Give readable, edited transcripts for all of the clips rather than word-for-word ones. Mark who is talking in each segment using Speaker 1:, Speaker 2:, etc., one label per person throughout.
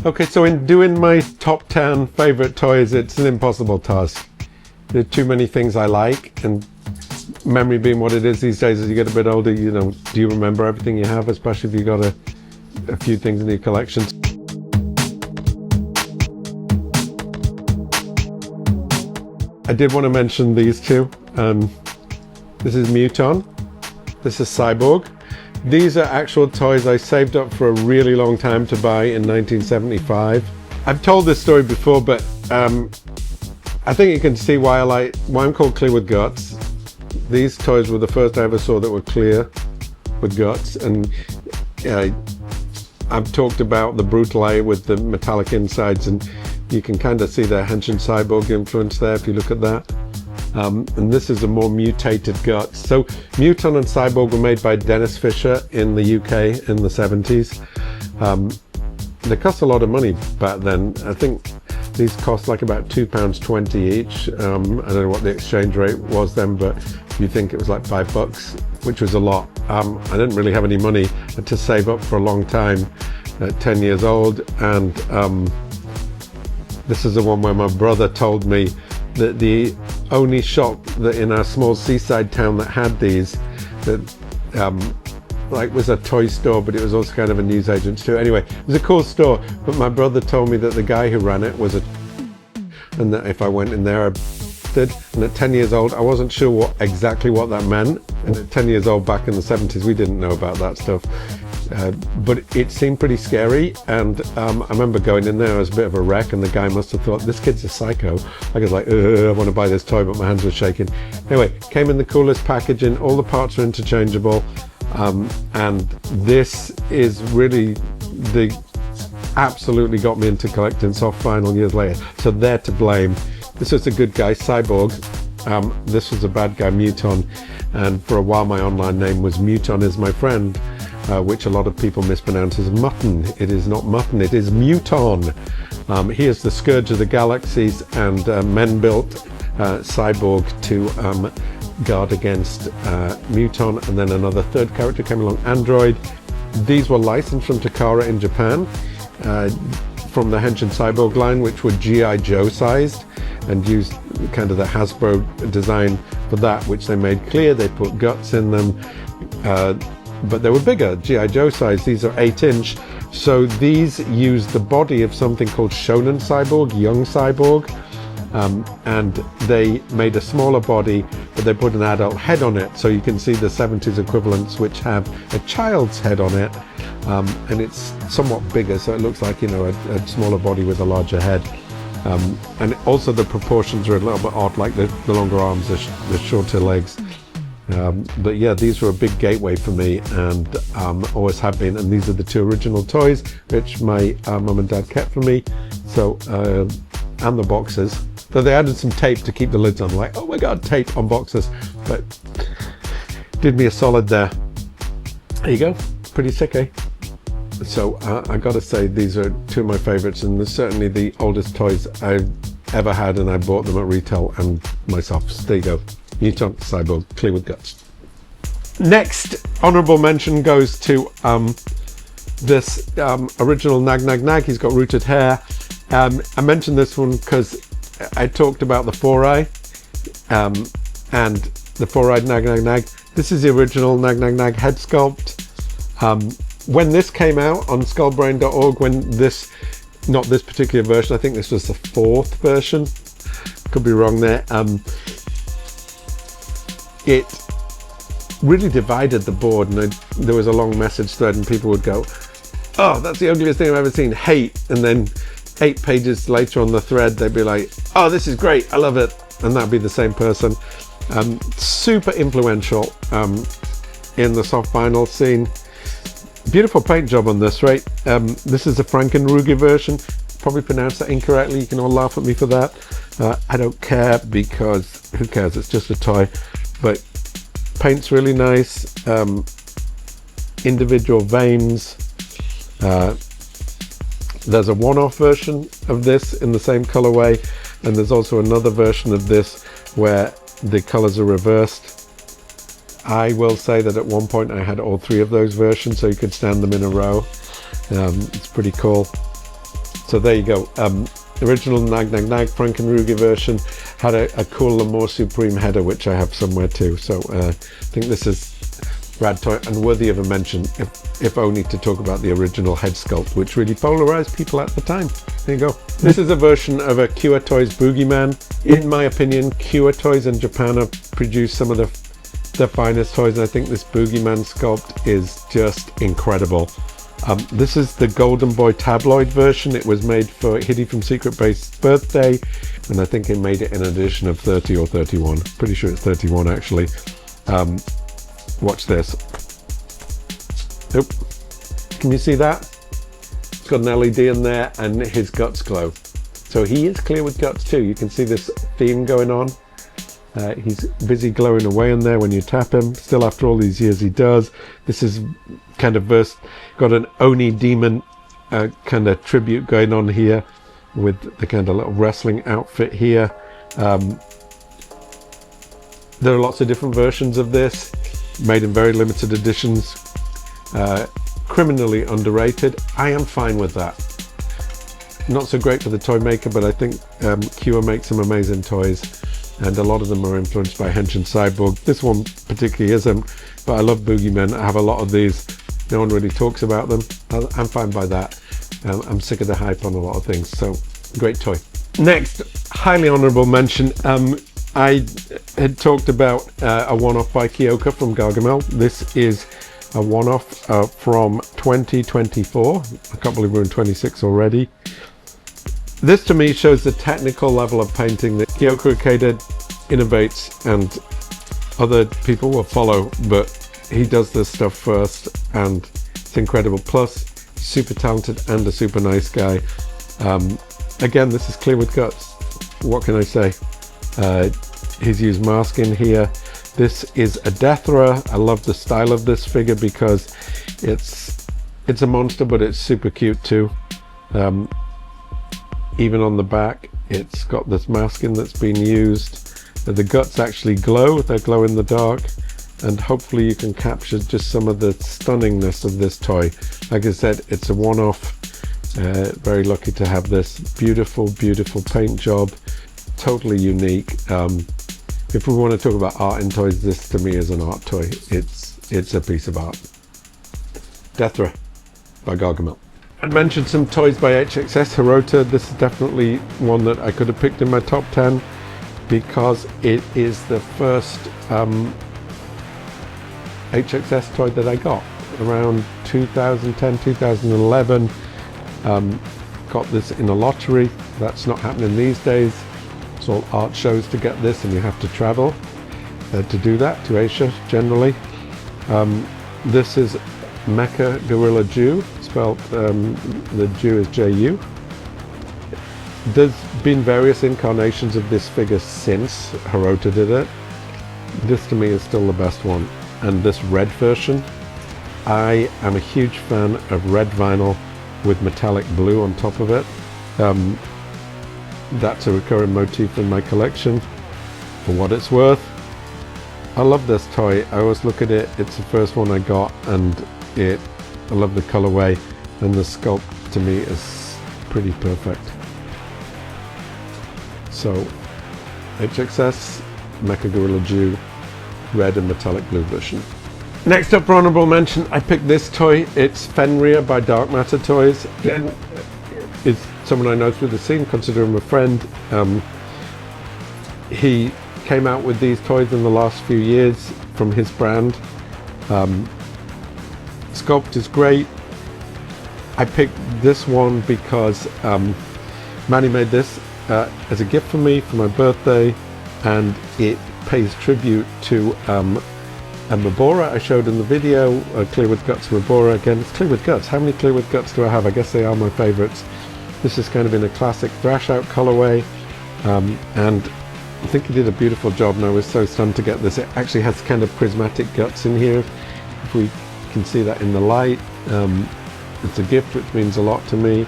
Speaker 1: Okay, so in doing my top 10 favorite toys, it's an impossible task. There are too many things I like, and memory being what it is these days, as you get a bit older, you know, do you remember everything you have, especially if you've got a few things in your collection. I did want to mention these two. This is Muton, this is Cyborg. These are actual toys I saved up for a really long time to buy in 1975. I've told this story before, but I think you can see why I'm called Clearwithguts. These toys were the first I ever saw that were clear with guts, and I've talked about the brutal eye with the metallic insides, and you can kind of see the Henshin Cyborg influence there if you look at that. And this is a more mutated gut. So Muton and Cyborg were made by Dennis Fisher in the UK in the 70s. They cost a lot of money back then. I think these cost like about £2.20 each. I don't know what the exchange rate was then, but you think it was like $5, which was a lot. I didn't really have any money to save up for a long time at 10 years old, and this is the one where my brother told me that the only shop that in our small seaside town that had these, that like was a toy store, but it was also kind of a newsagent too. Anyway, it was a cool store, but my brother told me that the guy who ran it was and that if I went in there I did. And at 10 years old I wasn't sure exactly what that meant, and at 10 years old back in the 70s we didn't know about that stuff. But it seemed pretty scary, and I remember going in there, I was a bit of a wreck, and the guy must have thought, this kid's a psycho. I was like, I want to buy this toy, but my hands were shaking. Anyway, came in the coolest packaging, all the parts are interchangeable, and this is really absolutely got me into collecting soft vinyl years later. So they're to blame. This was a good guy, Cyborg. This was a bad guy, Muton, and for a while my online name was Muton is my friend. Which a lot of people mispronounce as Mutton. It is not Mutton, it is Muton. He is the scourge of the galaxies, and men built Cyborg to guard against Muton, and then another third character came along, Android. These were licensed from Takara in Japan, from the Henshin Cyborg line, which were G.I. Joe sized, and used kind of the Hasbro design for that, which they made clear. They put guts in them, but they were bigger, G.I. Joe size. These are 8-inch. So these use the body of something called Shonen Cyborg, Young Cyborg, and they made a smaller body, but they put an adult head on it. So you can see the 70s equivalents, which have a child's head on it, and it's somewhat bigger, so it looks like, you know, a smaller body with a larger head. And also the proportions are a little bit odd, like the longer arms, the shorter legs. But yeah, these were a big gateway for me, and always have been. And these are the two original toys which my mum and dad kept for me. So and the boxes, though they added some tape to keep the lids on. Like, oh my god, tape on boxes, but did me a solid there. There you go, pretty sick, eh? So I gotta say, these are two of my favorites, and they're certainly the oldest toys I've ever had, and I bought them at retail and myself. So there you go. Mutant, Cyborg, Clearwithguts. Next honourable mention goes to this original Nag Nag Nag. He's got rooted hair. I mentioned this one because I talked about the 4-eye and the 4-eyed Nag Nag Nag. This is the original Nag Nag Nag head sculpt. When this came out on skullbrain.org, when this, not this particular version, I think this was the 4th version, could be wrong there, it really divided the board, and there was a long message thread, and people would go, oh, that's the ugliest thing I've ever seen, hate, and then 8 pages later on the thread they'd be like, oh, this is great, I love it, and that'd be the same person. Super influential in the soft vinyl scene. Beautiful paint job on this, right? This is a Frankenruge version. Probably pronounced that incorrectly, you can all laugh at me for that. I don't care, because who cares, it's just a toy. But paint's really nice, individual veins. There's a one-off version of this in the same colorway, and there's also another version of this where the colors are reversed. I will say that at one point I had all 3 of those versions, so you could stand them in a row. It's pretty cool. So there you go. Original Nag Nag Nag Frankenruger version had a cool more Supreme header, which I have somewhere too. So I think this is rad toy and worthy of a mention, if only to talk about the original head sculpt, which really polarized people at the time. There you go. This is a version of a Cure Toys Boogeyman. In my opinion, Cure Toys in Japan have produced some of the finest toys, and I think this Boogeyman sculpt is just incredible. This is the Golden Boy tabloid version. It was made for Hiddy from Secret Base's birthday, and I think it made it in an edition of 30 or 31. Pretty sure it's 31 actually. Watch this. Oop. Can you see that? It's got an LED in there and his guts glow. So he is clear with guts too. You can see this theme going on. He's busy glowing away in there when you tap him. Still after all these years he does. This is kind of got an Oni demon kind of tribute going on here with the kind of little wrestling outfit here. There are lots of different versions of this, made in very limited editions. Criminally underrated. I am fine with that. Not so great for the toy maker, but I think Cure makes some amazing toys, and a lot of them are influenced by Hench and Cyborg. This one particularly isn't, but I love Boogeyman. I have a lot of these. No one really talks about them. I'm fine by that. I'm sick of the hype on a lot of things, so great toy. Next, highly honorable mention. I had talked about a one-off by Kyoka from Gagamill. This is a one-off from 2024. I can't believe we're in 26 already. This to me shows the technical level of painting that Kyoka Ikeda innovates, and other people will follow, but he does this stuff first and it's incredible. Plus, super talented and a super nice guy. Again, this is clear with guts. What can I say? He's used masking here. This is a Deathra. I love the style of this figure because it's a monster, but it's super cute too. Even on the back, it's got this masking that's been used. The guts actually glow. They glow in the dark, and hopefully you can capture just some of the stunningness of this toy. Like I said, it's a one-off. Very lucky to have this beautiful paint job, totally unique. If we want to talk about art in toys, this to me is an art toy. It's a piece of art. Deathra by Gagamill. I mentioned some toys by HXS Hirota. This is definitely one that I could have picked in my top 10 because it is the first HXS toy that I got around 2010, 2011. Got this in a lottery. That's not happening these days. It's all art shows to get this, and you have to travel to do that, to Asia generally. This is Mecha Gorilla Jew, spelled the Jew is J-U. There's been various incarnations of this figure since Hirota did it. This to me is still the best one. And this red version, I am a huge fan of red vinyl with metallic blue on top of it. That's a recurring motif in my collection. For what it's worth, I love this toy. I always look at it, it's the first one I got, and I love the colorway, and the sculpt to me is pretty perfect. So HXS Mecha Gorilla Jew, red and metallic blue version. Next up for honorable mention, I picked this toy. It's Fenrier by Dark Matter Toys. Again, it's someone I know through the scene, consider him a friend. He came out with these toys in the last few years from his brand. Sculpt is great. I picked this one because Manny made this as a gift for me for my birthday, and it pays tribute to a Mabora I showed in the video, Clear with Guts Mabora. Again, it's Clear with Guts. How many Clear with Guts do I have? I guess they are my favorites. This is kind of in a classic thrash out colorway, and I think he did a beautiful job, and I was so stunned to get this. It actually has kind of prismatic guts in here, if we can see that in the light. It's a gift which means a lot to me.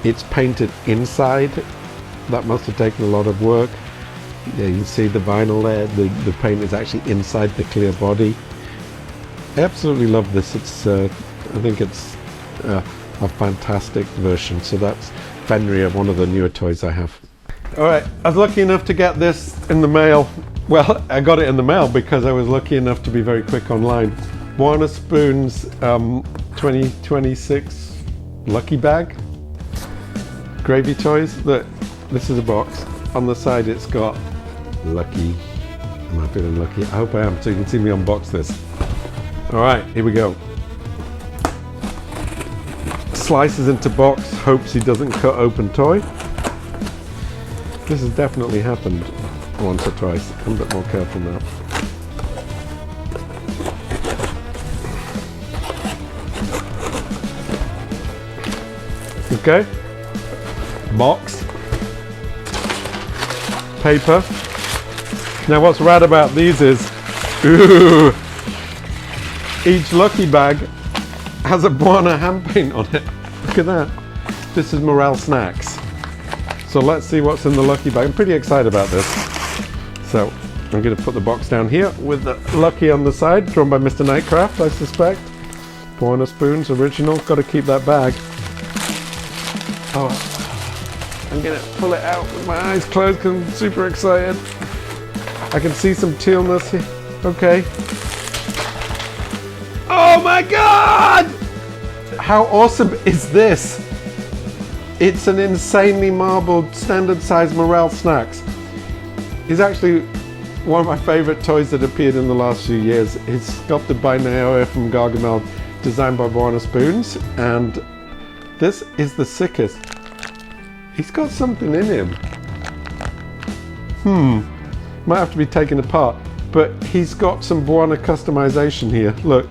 Speaker 1: It's painted inside. That must have taken a lot of work. Yeah, you can see the vinyl there. The paint is actually inside the clear body. I absolutely love this. It's I think it's a fantastic version. So that's Fenrier, one of the newer toys I have. All right, I was lucky enough to get this in the mail. Well, I got it in the mail because I was lucky enough to be very quick online. Bwana Spoons 2026 Lucky Bag. Gravy toys. Look, this is a box. On the side it's got Lucky. Am I feeling lucky? I hope I am, so you can see me unbox this. All right, here we go. Slices into box, hopes he doesn't cut open toy. This has definitely happened once or twice. I'm a bit more careful now. Okay. Box. Paper. Now what's rad about these is, ooh, each lucky bag has a Buana hand paint on it. Look at that. This is morale snacks. So let's see what's in the lucky bag. I'm pretty excited about this. So I'm going to put the box down here with the lucky on the side, drawn by Mr. Nightcraft, I suspect. Bwana Spoons, original. Got to keep that bag. Oh, I'm going to pull it out with my eyes closed because I'm super excited. I can see some tealness here. Okay. Oh my God! How awesome is this? It's an insanely marbled, standard size morale snacks. He's actually one of my favorite toys that appeared in the last few years. It's sculpted by Naoya from Gagamill, designed by Bwana Spoons, and this is the sickest. He's got something in him. Might have to be taken apart, but he's got some Buana customization here. Look,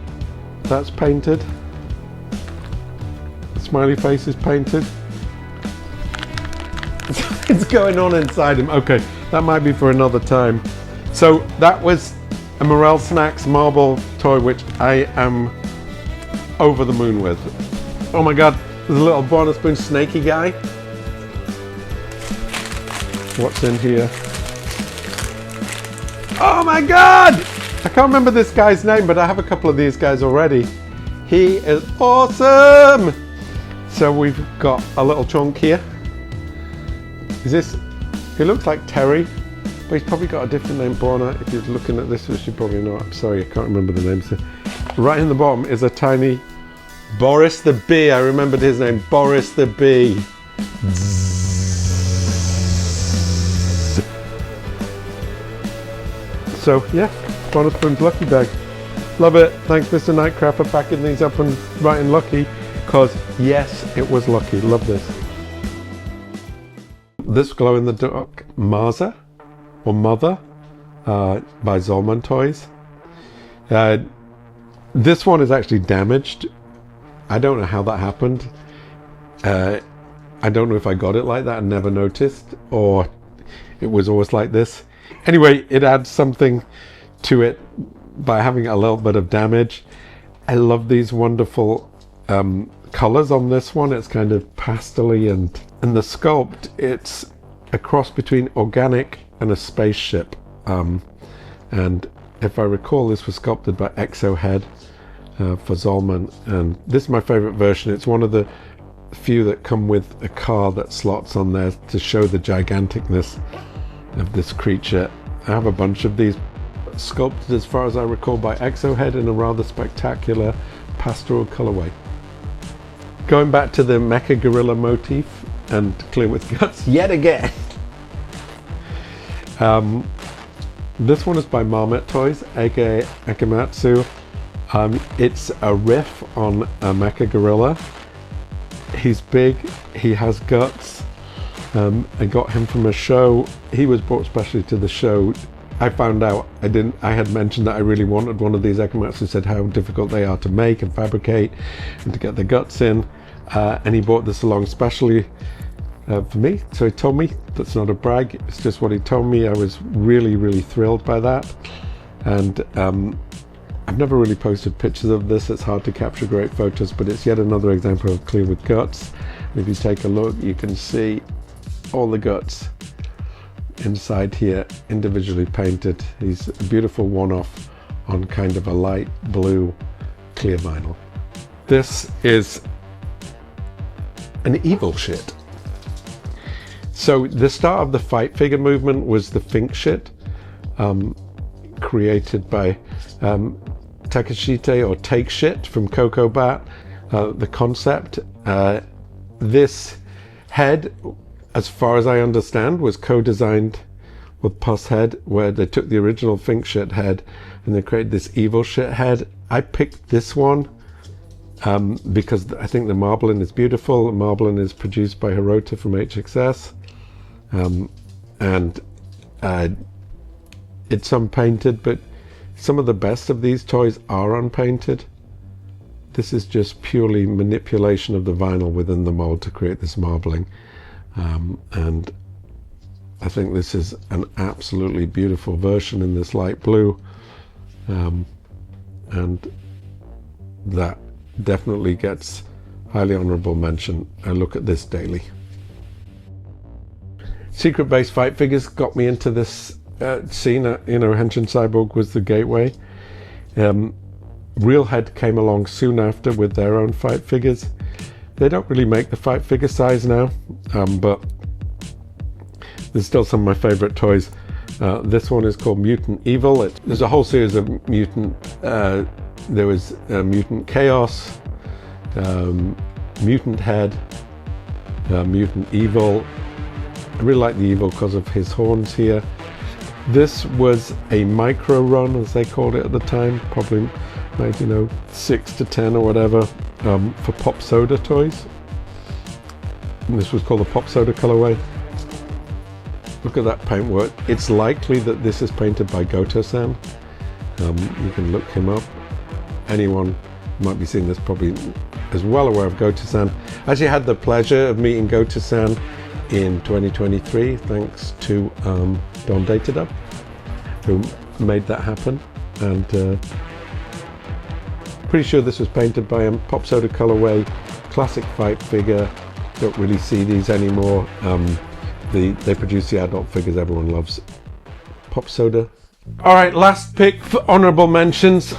Speaker 1: that's painted. The smiley face is painted. It's going on inside him. Okay, that might be for another time. So that was a Morale Snacks marble toy, which I am over the moon with. Oh my God, there's a little Bwana Spoon snaky guy. What's in here? Oh my God! I can't remember this guy's name, but I have a couple of these guys already. He is awesome! So we've got a little chunk here. Is this, he looks like Terry, but he's probably got a different name, Buana. If you're looking at this, which you probably know. I'm sorry, I can't remember the names. Right in the bottom is a tiny Boris the Bee. I remembered his name, Boris the Bee. So yeah, Bwana Spoons Lucky Bag. Love it. Thanks Mr. Nightcraft for packing these up and writing lucky, because yes, it was lucky. Love this. This glow in the dark Maza or Mother by Zulman Toys. This one is actually damaged. I don't know how that happened. I don't know if I got it like that and never noticed, or it was always like this. Anyway, it adds something to it by having a little bit of damage. I love these wonderful colors on this one. It's kind of pastel-y, and the sculpt, it's a cross between organic and a spaceship. And if I recall, this was sculpted by Exo Head for Zulman, and this is my favorite version. It's one of the few that come with a car that slots on there to show the giganticness of this creature. I have a bunch of these sculpted, as far as I recall, by Exo Head in a rather spectacular pastoral colorway. Going back to the Mecha Gorilla motif and Clearwithguts yet again. This one is by Marmit Toys, aka Akamatsu. It's a riff on a Mecha Gorilla. He's big, he has guts. I got him from a show. He was brought specially to the show. I found out I had mentioned that I really wanted one of these. Akamatsu said how difficult they are to make and fabricate and to get the guts in, and he brought this along specially for me. So he told me, that's not a brag, it's just what he told me. I was really thrilled by that, and I've never really posted pictures of this. It's hard to capture great photos, but it's yet another example of Clearwithguts. If you take a look, you can see all the guts inside here, individually painted. He's a beautiful one-off on kind of a light blue clear vinyl. This is an evil shit. So the start of the fight figure movement was the Fink shit, created by Takashite or Take Shit from Coco Bat. The concept, this head, as far as I understand, was co-designed with Pushead, where they took the original Fink shit head and they created this evil shit head. I picked this one because I think the marbling is beautiful. The marbling is produced by Hirota from HXS, and it's unpainted, but some of the best of these toys are unpainted. This is just purely manipulation of the vinyl within the mold to create this marbling, and I think this is an absolutely beautiful version in this light blue, and that definitely gets highly honorable mention. I look at this daily. Secret Base fight figures got me into this scene. You know, Henshin Cyborg was the gateway. Real Head came along soon after with their own fight figures. They don't really make the fight figure size now, but there's still some of my favorite toys. This one is called Mutant Evil. There's a whole series of Mutant. There was Mutant Chaos, Mutant Head, Mutant Evil. I really like the Evil because of his horns here. This was a micro run, as they called it at the time, probably made, you know, 6 to 10 or whatever, for Pop Soda toys. And this was called the Pop Soda colorway. Look at that paintwork. It's likely that this is painted by Goto-san. You can look him up. Anyone who might be seeing this probably is well aware of Goto-san. I actually had the pleasure of meeting Goto-san in 2023, thanks to Don Datadub, who made that happen. And pretty sure this was painted by him. Pop Soda colorway, classic fight figure. Don't really see these anymore. They produce the adult figures everyone loves. Pop Soda. All right, last pick for honorable mentions.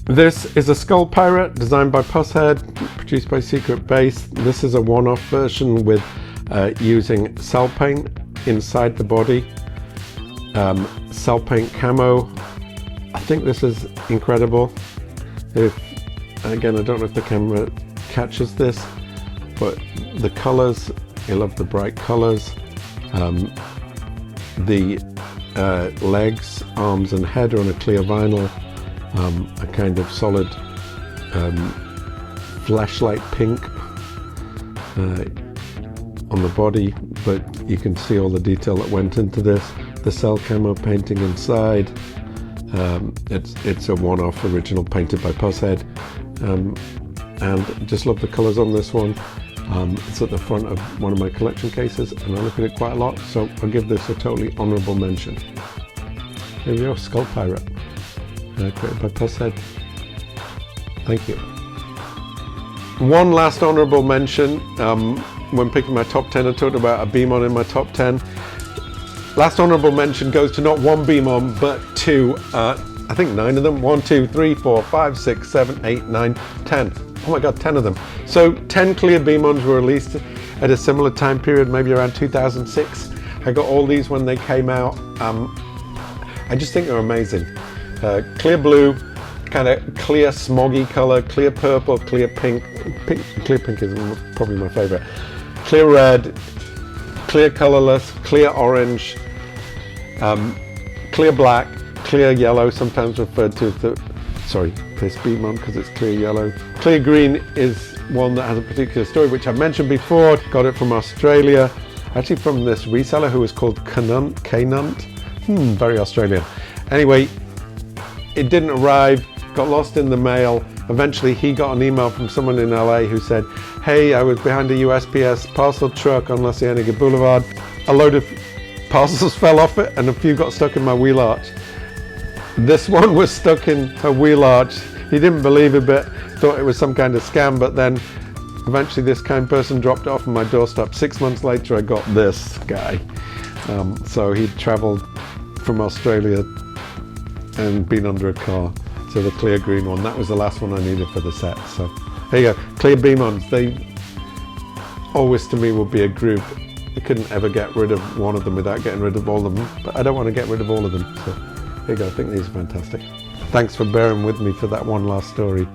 Speaker 1: This is a Skull Pirate designed by Pushead, produced by Secret Base. This is a one-off version with using cell paint inside the body. Cell paint camo. I think this is incredible. Again, I don't know if the camera catches this, but the colors, I love the bright colors. The legs, arms and head are on a clear vinyl, a kind of solid flashlight pink on the body, but you can see all the detail that went into this. The cell camo painting inside. It's a one-off original painted by Pushead, and just love the colors on this one. It's at the front of one of my collection cases, and I look at it quite a lot, so I'll give this a totally honorable mention. Here we go, Skull Pirate, created by Pushead. Thank you. One last honorable mention. When picking my top 10, I talked about a Beamon in my top 10. Last honorable mention goes to not one Beamon, but to, I think 9 of them. 1, 2, 3, 4, 5, 6, 7, 8, 9, 10. Oh my god, 10 of them. So 10 clear Beamons were released at a similar time period, maybe around 2006. I got all these when they came out. I just think they're amazing. Clear blue, kind of clear smoggy color, clear purple, clear pink. Clear pink is probably my favorite. Clear red, clear colorless, clear orange, clear black, clear yellow, sometimes referred to this Beamon because it's clear yellow. Clear green is one that has a particular story which I've mentioned before. Got it from Australia, actually from this reseller who was called Knunt. Very Australian. Anyway, it didn't arrive, got lost in the mail. Eventually he got an email from someone in LA who said, hey, I was behind a USPS parcel truck on La Cienega Boulevard. A load of parcels fell off it and a few got stuck in my wheel arch. This one was stuck in her wheel arch. He didn't believe a bit, thought it was some kind of scam, but then eventually this kind person dropped it off on my doorstep. 6 months later I got this guy. So he traveled from Australia and been under a car. So the clear green one, that was the last one I needed for the set. So there you go, clear Beamons. always to me would be a group. You couldn't ever get rid of one of them without getting rid of all of them, but I don't want to get rid of all of them. So here you go, I think these are fantastic. Thanks for bearing with me for that one last story,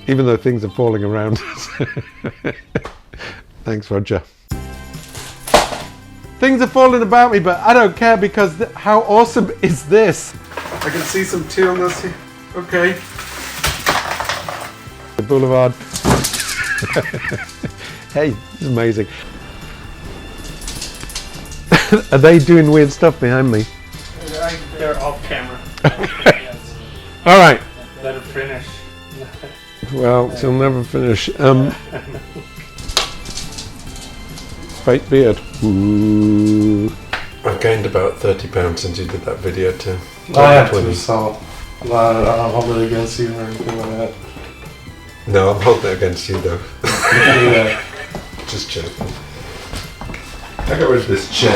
Speaker 1: even though things are falling around us. Thanks, Roger. Things are falling about me, but I don't care because how awesome is this? I can see some tea on this here. Okay. The Boulevard. Hey, this is amazing. Are they doing weird stuff behind me?
Speaker 2: They're off camera. Yes.
Speaker 1: All right.
Speaker 2: Let it finish.
Speaker 1: Well, she'll never finish. Fake beard. Ooh. I've gained about 30 pounds since you did that video too.
Speaker 2: I have to, so I'm not holding it against you or anything like that.
Speaker 1: No, I'm holding it against you though.
Speaker 2: Yeah.
Speaker 1: Just joking. I got rid of this chair.